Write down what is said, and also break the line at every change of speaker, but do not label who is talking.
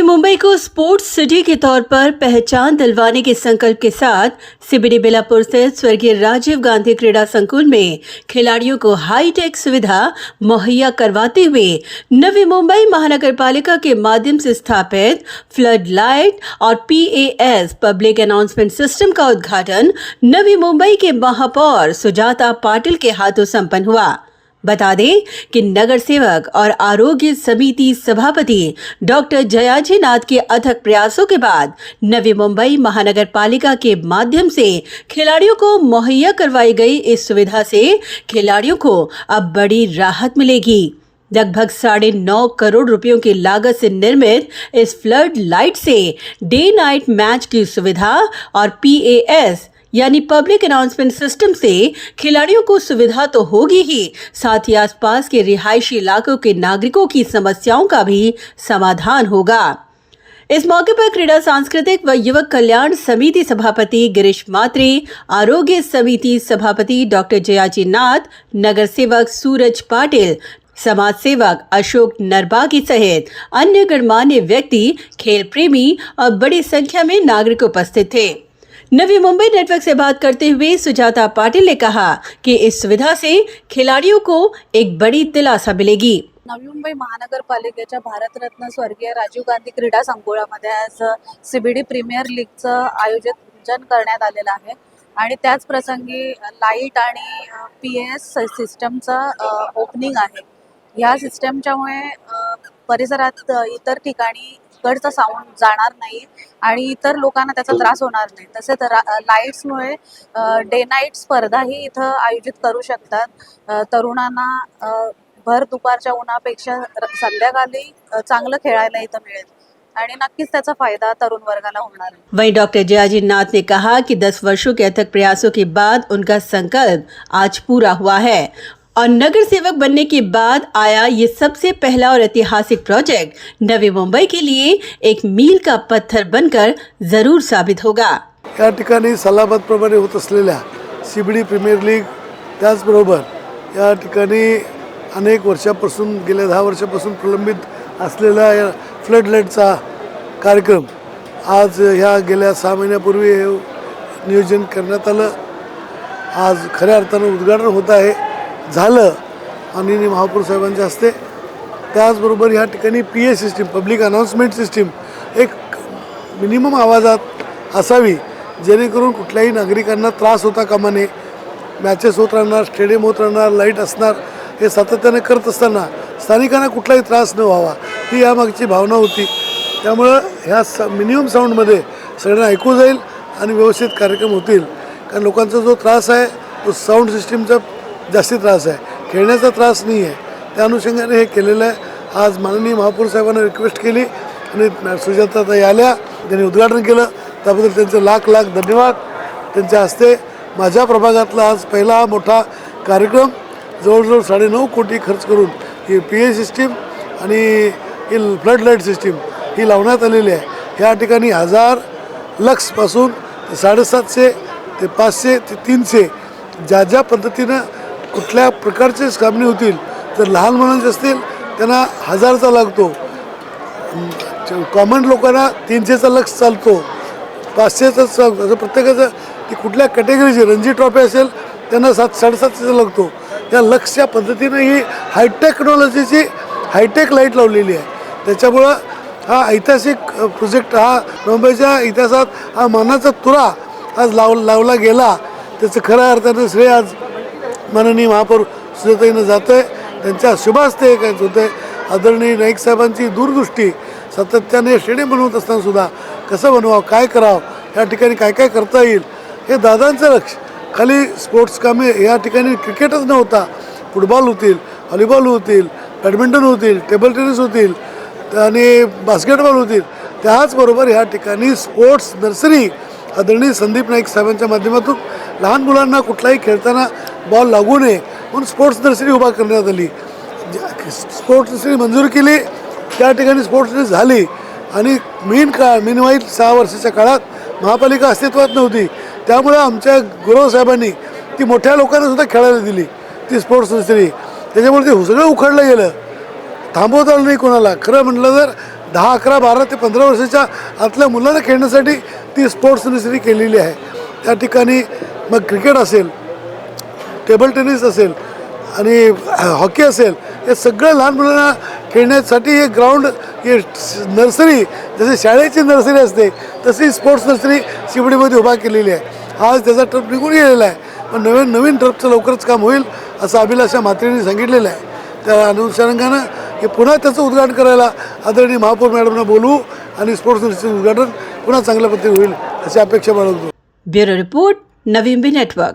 मुंबई को sports city के तौर पर पहचान दिलवाने के संकल्प के साथ सीबीडी बेलापुर स्थित स्वर्गीय राजीव गांधी क्रीड़ा संकुल में खिलाड़ियों को हाईटेक सुविधा मुहैया करवाते हुए नवी मुंबई महानगर पालिका के माध्यम से स्थापित फ्लड लाइट और PAS पब्लिक अनाउंसमेंट सिस्टम का उद्घाटन नवी मुंबई के महापौर सुजाता पाटिल के हाथों संपन्न हुआ। बता दें कि नगर सेवक और आरोग्य समिति सभापति डॉक्टर जयाजी नाथ के अथक प्रयासों के बाद नवी मुंबई महानगर पालिका के माध्यम से खिलाड़ियों को मुहैया करवाई गई इस सुविधा से खिलाड़ियों को अब बड़ी राहत मिलेगी। लगभग 9.5 करोड़ रुपयों की लागत से निर्मित इस फ्लड लाइट से डे नाइट मैच की सुविधा और PAS यानी पब्लिक अनाउंसमेंट सिस्टम से खिलाड़ियों को सुविधा तो होगी ही, साथ ही आसपास के रिहायशी इलाकों के नागरिकों की समस्याओं का भी समाधान होगा। इस मौके पर क्रीड़ा सांस्कृतिक व युवक कल्याण समिति सभापति गिरीश मात्रे, आरोग्य समिति सभापति डॉक्टर जयाजी नाथ, नगर सेवक सूरज पाटिल, समाज सेवक अशोक नरबागी सहित अन्य गणमान्य व्यक्ति, खेल प्रेमी और बड़ी संख्या में नागरिक उपस्थित थे। नवी मुंबई नेटवर्क से बात करते हुए सुजाता पाटिल ने कहा कि इस सुविधा से खिलाड़ियों को एक बड़ी दिलासा मिलेगी।
नवी मुंबई महानगरपालिकेच्या भारतरत्न स्वर्गीय राजीव गांधी क्रीडा संकुलामध्ये आज CBD प्रीमियर लीगचं आयोजन करण्यात आलेलं आहे आणि त्याच प्रसंगी लाईट आणि PAS सिस्टमचं ओपनिंग आहे। या सिस्टमच्यामुळे परिसरात इतर ठिकाणी कडचा साऊंड जाणार नाही आणि इतर लोकांना त्याचा त्रास होणार नाही। तसेच लाईट्समुळे डे नाईट स्पर्धाही इथं आयोजित करू शकतात। तरुणांना भर दुपारच्या उन्हापेक्षा संध्याकाळी चांगलं खेळायला इथं मिळेल आणि नक्कीच त्याचा फायदा तरुण वर्गाला होणार है।
वहीं डॉक्टर जयाजी नाथ ने कहा कि 10 वर्षों के अथक प्रयासों के बाद उनका संकल्प आज पूरा हुआ है और नगर सेवक बनने के बाद आया ये सबसे पहला और ऐतिहासिक प्रोजेक्ट नवी मुंबई के लिए एक मील का पत्थर बनकर जरूर साबित होगा।
या ठिकाणी सलाबतप्रमाणे होत असलेल्या CBD प्रीमियर लीग, त्याचबरोबर या ठिकाणी अनेक वर्षापासून गेल्या 10 वर्षापासून प्रलंबित असलेला या फ्लड लाईटचा कार्यक्रम आज ह्या गेल्या 6 महिन्यापूर्वी नियोजन करण्यात आलं। आज खऱ्या अर्थानं उद्घाटन होत आहे, झालं आणि महापौर साहेबांच्या हस्ते। त्याचबरोबर ह्या ठिकाणी PA system public announcement system एक मिनिमम आवाजात असावी, जेणेकरून कुठल्याही नागरिकांना त्रास होता कामा नये। मॅचेस होत राहणार, स्टेडियम होत राहणार, लाईट असणार, हे सातत्याने करत असताना स्थानिकांना कुठलाही त्रास न व्हावा ही यामागची भावना होती। त्यामुळं ह्या मिनिमम साऊंडमध्ये सगळ्यांना ऐकू जाईल आणि व्यवस्थित कार्यक्रम होतील। कारण लोकांचा जो त्रास आहे तो साऊंड सिस्टीमचा जास्ती त्रास आहे, खेळण्याचा त्रास नाही आहे। त्या अनुषंगाने हे केलेलं आहे। आज माननीय महापौर साहेबांना रिक्वेस्ट केली आणि सुजाताताई आल्या, त्यांनी उद्घाटन केलं, त्याबद्दल त्यांचे लाख लाख धन्यवाद। त्यांच्या हस्ते माझ्या प्रभागातला आज पहिला मोठा कार्यक्रम जवळजवळ 9.5 कोटी खर्च करून ही PA सिस्टीम आणि ही फ्लड लाईट सिस्टीम ही लावण्यात आलेली आहे। या ठिकाणी 1000 लक्सपासून 750 ते 500 ते 300 ज्या पद्धतीनं कुठल्या प्रकारचे सामने होतील, तर लहान मुलांचे असतील त्यांना 1000चा लागतो, कॉमन लोकांना 300चा लक्स चालतो, 500चा असं प्रत्येकाचं ती कुठल्या कॅटेगरीची रणजी ट्रॉफी असेल त्यांना 7-7.5चा लागतो। या लक्सच्या पद्धतीनं ही टेक्नॉलॉजीची हायटेक लाईट लावलेली आहे। त्याच्यामुळं हा ऐतिहासिक प्रोजेक्ट हा मुंबईच्या इतिहासात हा मानाचा तुरा आज लावला गेला। त्याचं खऱ्या अर्थानं श्रेय आज माननीय महापौर सुजाताईंना जातं आहे। त्यांच्या शुभास्ते काय होतं आहे, आदरणीय नाईक साहेबांची दूरदृष्टी सातत्याने स्टेडियम बनवत असताना सुद्धा कसं बनवावं, काय करावं, या ठिकाणी काय काय करता येईल, हे दादांचं लक्ष। खाली स्पोर्ट्स कामे या ठिकाणी क्रिकेटच नव्हता, फुटबॉल होतील, व्हॉलीबॉल होतील, बॅडमिंटन होतील, टेबल टेनिस होतील आणि बास्केटबॉल होतील। त्याचबरोबर या ठिकाणी स्पोर्ट्स नर्सरी आदरणीय संदीप नाईक साहेबांच्या माध्यमातून लहान मुलांना कुठलाही खेळताना बॉल लागू नये म्हणून स्पोर्ट्स नर्सरी उभा करण्यात आली। स्पोर्ट्स नर्सरी मंजूर केली, त्या ठिकाणी स्पोर्ट्स नर्सरी झाली आणि मीनवाईल 6 वर्षाच्या काळात महापालिका अस्तित्वात नव्हती, त्यामुळे आमच्या गुरव साहेबांनी ती मोठ्या लोकांना सुद्धा खेळायला दिली ती स्पोर्ट्स नर्सरी। त्याच्यामुळे ते सगळं उखडलं गेलं, थांबवता आलं नाही कोणाला। खरं म्हटलं तर 10, 11, 12 ते 15 वर्षाच्या आतल्या मुलांना खेळण्यासाठी ती स्पोर्ट्स नर्सरी केलेली आहे. त्या ठिकाणी मग क्रिकेट असेल, टेबल टेनिस असेल आणि हॉकी असेल, हे सगळं लहान मुलांना खेळण्यासाठी हे ग्राउंड, हे नर्सरी, जसे शाळेची नर्सरी असते तशी स्पोर्ट्स नर्सरी शिवडीमध्ये उभा केलेली आहे. आज त्याचा टर्फ निघून गेलेला आहे, पण नवीन टर्फचं लवकरच काम होईल असं अभिलाषा म्हात्रेंनी सांगितलेलं आहे. त्या अनुषंगानं हे पुन्हा त्याचं उद्घाटन करायला आदरणीय महापौर मॅडमना बोलवू आणि स्पोर्ट्स नर्सरीचं उद्घाटन पुन्हा चांगल्या पद्धतीने होईल अशी अपेक्षा बाळगतो.
Bureau report, Navi Mumbai network.